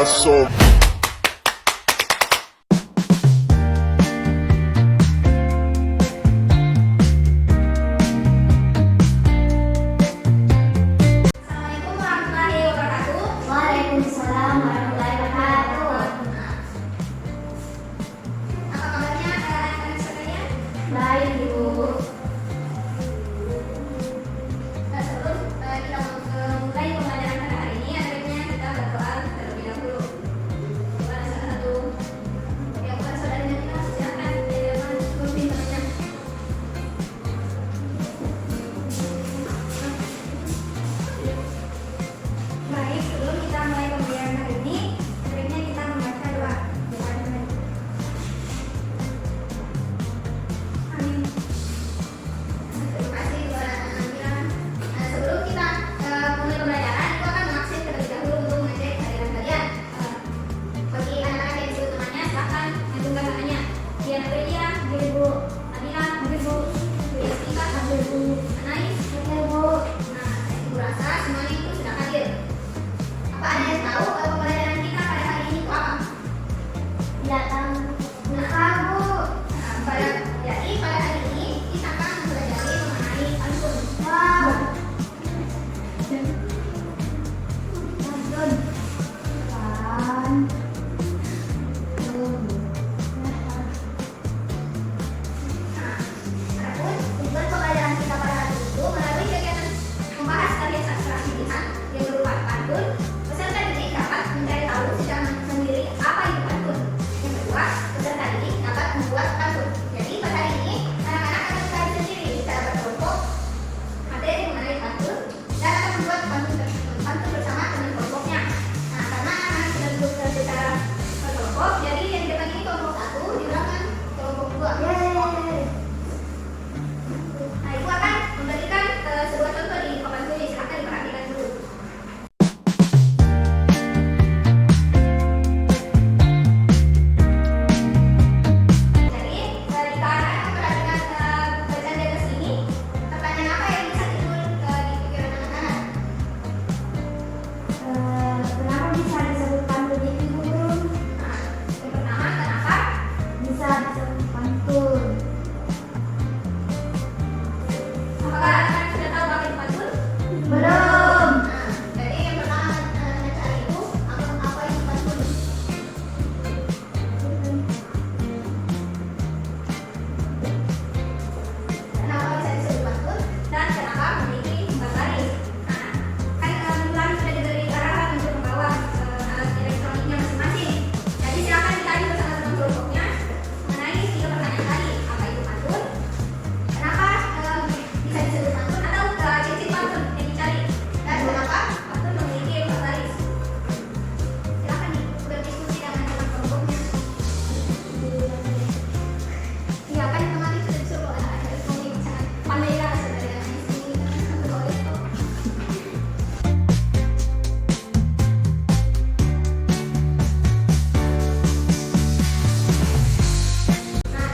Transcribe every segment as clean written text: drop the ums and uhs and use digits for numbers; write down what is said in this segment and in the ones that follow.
corazón. Assalamualaikum warahmatullahi wabarakatuh. Waalaikumsalam warahmatullahi wabarakatuh. Apa kabarnya anak-anak sekalian? Baik, Ibu. Sebelum kita mulai pembelajaran pada hari ini, ada baiknya kita berdoa terlebih dahulu. Kepada salah satu yang bukan saudaranya kita, silakan pimpin doanya. Baik, sebelum kita mulai pembelajaran hari ini, sebaiknya kita membaca doa. Amin. Terima kasih kepada Amira. Sebelum kita mulai pembelajaran, Ibu akan mengakses terlebih dahulu untuk mengecek kehadiran kalian. Bagi anak-anak yang disebut namanya, silakan menunjukkan namanya. Diana Aprilia, Ibu Amira, Ibu Yastika, Ibu Anais, Ibu. Nah, Ibu rasa semuanya itu sudah hadir. Apa ada yang tahu pembelajaran kita pada hari ini itu apa? Tidak tahu. Nah, Bu. Jadi pada hari ini kita akan mempelajari mengenai pantun. Wow. Pantun. Nah, adapun tujuan pembelajaran kita pada hari itu melalui kegiatan membahas karya sastra pilihan yang berupa pantun, peserta didik dapat mencari tahu secara sendiri apa itu pantun. Yang kedua, peserta didik dapat membuat pantun. Jadi pada hari ini anak-anak akan mencari sendiri secara berkelompok materi mengenai pantun dan akan membuat pantun bersama dengan kelompoknya. Nah, karena anak-anak sudah duduk secara berkelompok, jadi yang depan ini kelompok 1, di belakang kelompok 2. Nah, Ibu akan memberikan sebuah contoh di papan tulis. Silakan diperhatikan dulu. Jadi, jika anak-anak memperhatikan bacaan di atas ini, pertanyaan apa yang bisa timbul di pikiran anak-anak? Kenapa bisa disebut pantun itu, Guru? Nah, yang pertama, kenapa bisa disebut pantun? Apakah anak-anak sudah tahu apa itu pantun? Belum. Nah, jadi yang pertama anak cari itu apa itu pantun? Kenapa bisa disebut pantun dan kenapa memiliki 4 baris? Nah, kan kebetulan sudah diberi arahan untuk membawa alat elektroniknya masing-masing. Jadi silakan dicari bersama teman kelompoknya mengenai 3 pertanyaan tadi. Apa itu pantun? Kenapa bisa disebut pantun atau ciri pantun yang dicari? Dan kenapa pantun memiliki 4 baris? Silakan nih berdiskusi dengan teman kelompoknya. Iya kan kemarin sudah disuruh anak elektronik sangat pandai lah sebenarnya di sini. Nah,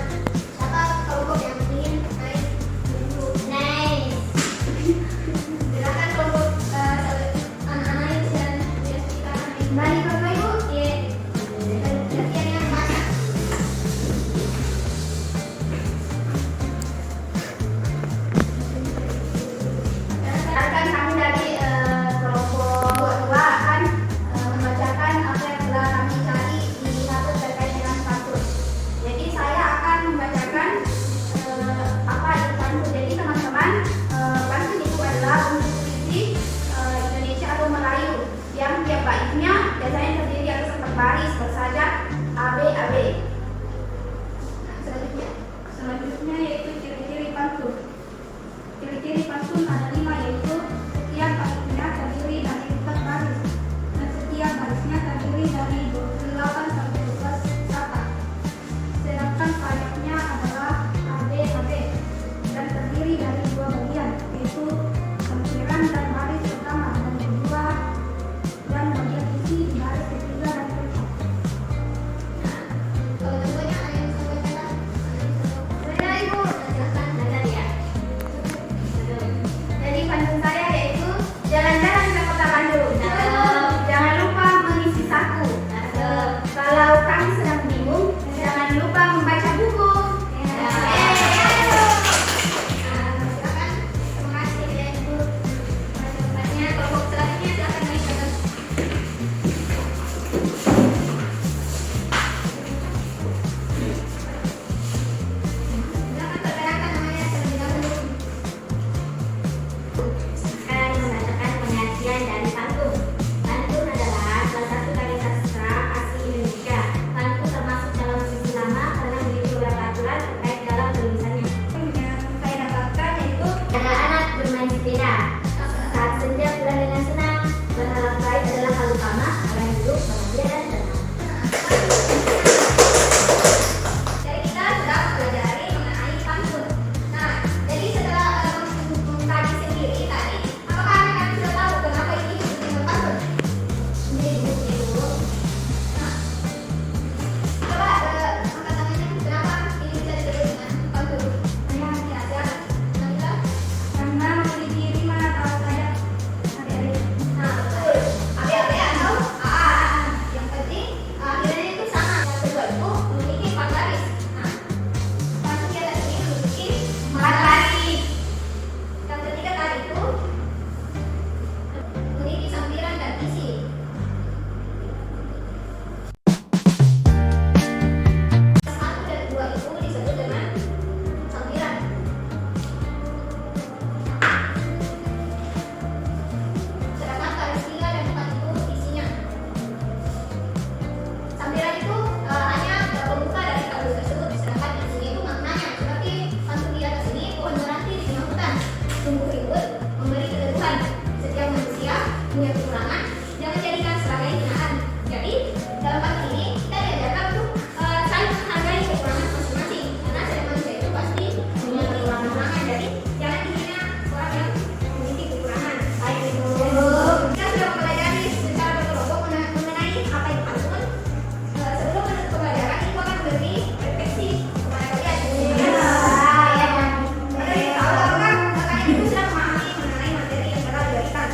siapa kelompok yang ingin naik dulu? Nice. Silakan kelompok anak-anak dan Yastika. Baik, Bapak Ibu. Iya. Latihan yang mana? Akan kami dari kelompok 2 akan membacakan apa yang telah kami cari di satu terkait dengan pantun. Jadi saya akan membacakan apa itu pantun. Jadi teman-teman, pantun itu adalah bentuk puisi Indonesia atau Melayu yang tiap baitnya biasanya terdiri atas 4 baris bersajak AB. Nah, selanjutnya yaitu ciri-ciri pantun. Ciri-ciri pantun ada 5, yaitu setiap barisnya terdiri dari 4 baris dan setiap barisnya terdiri dari 28 sampai 12 kata. Sedangkan sayapnya adalah AB dan terdiri dari 2 bagian, yaitu lampiran dan baris pertama dan kedua dan bagian isi di baris ketiga dan keempat. Kalau contohnya ada yang bisa bacakan? Saya Ibu, silakan belajar ya. Jadi punya kekurangan, jangan jadikan sebagai hinaan. Jadi dalam bab ini kita diajarkan untuk saling menghargai kekurangan masing-masing, karena setiap manusia itu pasti punya kekurangan. Jadi jangan dihina orang yang memiliki kekurangan. Baik itu. Kita sudah mempelajari secara berkelompok mengenai apa itu pantun. Sebelum menutup pembelajaran, ibu akan memberi refleksi kepada kalian. Kalian itu sudah memahami mengenai materi yang telah diberikan.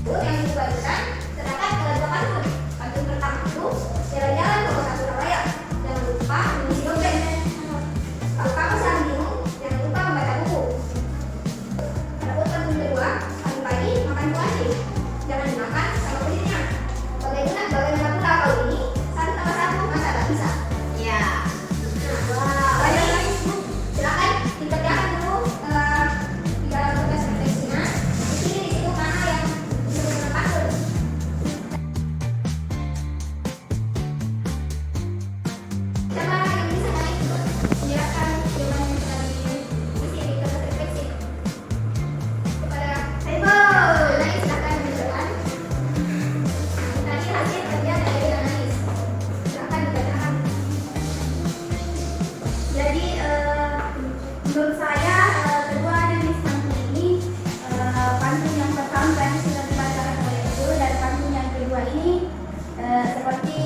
Yang dibagikan terdapat dua pantun. Pantun pertama itu jalan-jalan ke kota Surabaya. Jangan lupa mengisi dompet. Kalau kamu sedang bingung, jangan lupa membaca buku. Adapun pantun kedua, pagi-pagi makan buah asin. Jangan dimakan sama kulitnya. Bagaimana pula kau ini? Satu tambah satu masa tak bisa? Ya. Banyak lagi Bu. Silakan dikerjakan dulu di dalam tugas refleksinya. Di situ mana yang disebut pantun. Siapa yang bisa naik menjelaskan jawaban yang telah diisi di tugas refleksi? Kepada Ibu, naik silakan menjelaskan. Tadi hasil kerja dari analis. Silakan dibacakan. Jadi menurut saya kedua jenis pantun ini pantun yang pertama tadi sudah dibacakan oleh Ibu, dan pantun yang kedua ini seperti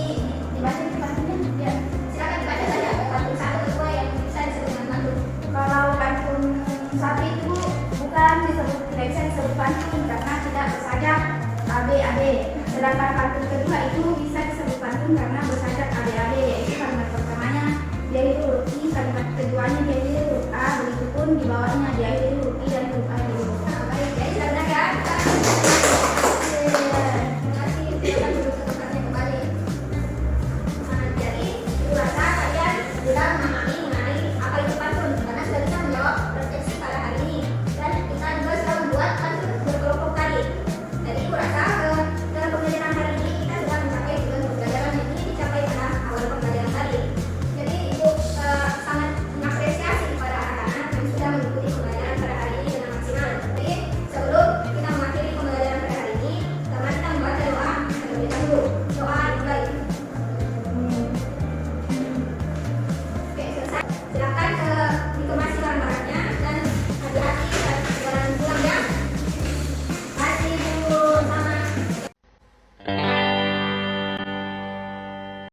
dibaca di pantunnya ya. Silakan dibaca saja pantun satu kedua yang bisa disebut dengan pantun. Kalau pantun satu itu bukan disebut, tidak bisa disebut pantun karena tidak bersajak AB. Sedangkan pantun kedua itu bisa disebut pantun karena bersajak AB, yaitu kalimat pertamanya diakhiri huruf I, kalimat keduanya diakhiri huruf A, begitupun di bawahnya diakhiri huruf I dan huruf A juga.